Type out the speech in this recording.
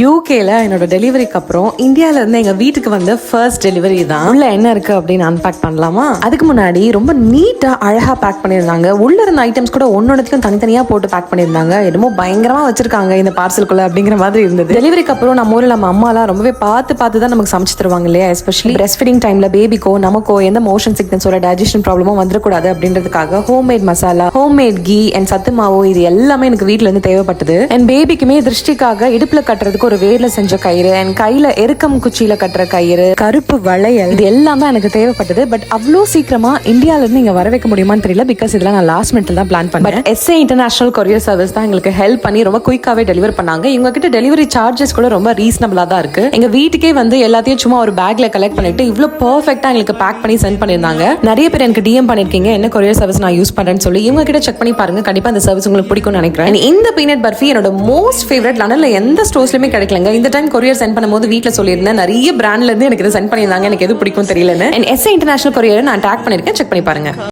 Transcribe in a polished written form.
யூகேல என்னோட டெலிவரிக்கு அப்புறம் இந்தியால இருந்து எங்க வீட்டுக்கு வந்த ஃபர்ஸ்ட் டெலிவரி தான். உள்ள என்ன இருக்கு அப்படின்னு அன்பேக் பண்ணலாமா? அதுக்கு முன்னாடி ரொம்ப நீட்டா அழகா பேக் பண்ணிருந்தாங்க. உள்ள இருந்த ஐட்டம்ஸ் கூட ஒன்னொன்னுக்கும் தனித்தனியா போட்டு பேக் பண்ணிருந்தாங்க. என்னமோ பயங்கரமா வச்சிருக்காங்க இந்த பார்சலுக்குள்ள அப்படிங்கிற மாதிரி இருந்தது. டெலிவரிக்கு அப்புறம் நம்ம ஊர்ல நம்ம அம்மா எல்லாம் ரொம்பவே பார்த்து தான் நமக்கு சமைச்சு தருவாங்க இல்லையா? எஸ்பெஷலி பிரஸ்ட் ஃபீடிங் டைம்ல பேபிக்கோ நமக்கோ எந்த மோஷன் சிக்னஸோட டைஜஷன் ப்ராப்ளமும் வந்துடக்கூடாது அப்படின்றதுக்காக homemade masala, homemade ghee and சத்து மாவு இது எல்லாமே எனக்கு வீட்டுல இருந்து தேவைப்பட்டது. அண்ட் பேபிக்குமே திருஷ்டிக்காக இடுப்புல கட்டுறதுக்கு ஒரு வேர்ல செஞ்ச கயிறு அண்ட் கையில எருக்கம் குச்சியில கட்டுற கயிறு, கருப்பு வளையல், இது எல்லாம் தான் எனக்கு தேவைப்பட்டது. பட் அவ்வளோ சீக்கிரமா இந்தியால இருந்து இங்க வர வைக்க முடியுமான்னு தெரியல. பிகாஸ் இதெல்லாம் நான் லாஸ்ட் மினிட்ல தான் பிளான் பண்ணேன். எஸ்ஏ இன்டர்நேஷனல் கொரியர் சர்வீஸ் தான் எங்களுக்கு ஹெல்ப் பண்ணி ரொம்ப குயிக்காவே டெலிவர் பண்ணாங்க. இவங்க கிட்ட டெலிவரி சார்ஜஸ் கூட ரொம்ப ரீசனபிளா தான் இருக்கு. எங்க வீட்டுக்கே வந்து எல்லாத்தையும் சும்மா ஒரு பேக்ல கலெக்ட் பண்ணிட்டு இவ்வளவு பெர்ஃபெக்ட்டா எங்களுக்கு பேக் பண்ணி சென்ட் பண்ணிருந்தாங்க. நிறைய பேர் எனக்கு டிஎம் பண்ணிருக்கீங்க என்ன கொரியர் சர்வீஸ் நான் யூஸ் பண்றேன்னு சொல்லி. இவங்க கிட்ட செக் பண்ணி பாருங்க, கண்டிப்பா இந்த சர்வீஸ் உங்களுக்கு பிடிக்கும்னு நினைக்கிறேன். இந்த பீனட் பர்ஃபி என்னோட மோஸ்ட் ஃபேவரட். லண்டன்ல எந்த ஸ்டோர்ஸ்லயுமே கிடைக்கலங்க. இந்த டைம் கொரியர் சென்ட் பண்ணும்போது வீட்ல சொல்லியிருந்தேன் நிறைய பிராண்ட்ல இருந்து எனக்கு இதை சென்ட் பண்ணியிருந்தாங்க. எனக்கு எது பிடிக்கும் தெரியலன்னு. எஸ்ஏ இன்டர்நேஷனல் கொரியர் நான் டேக் பண்ணிருக்கேன், செக் பண்ணி பாருங்க.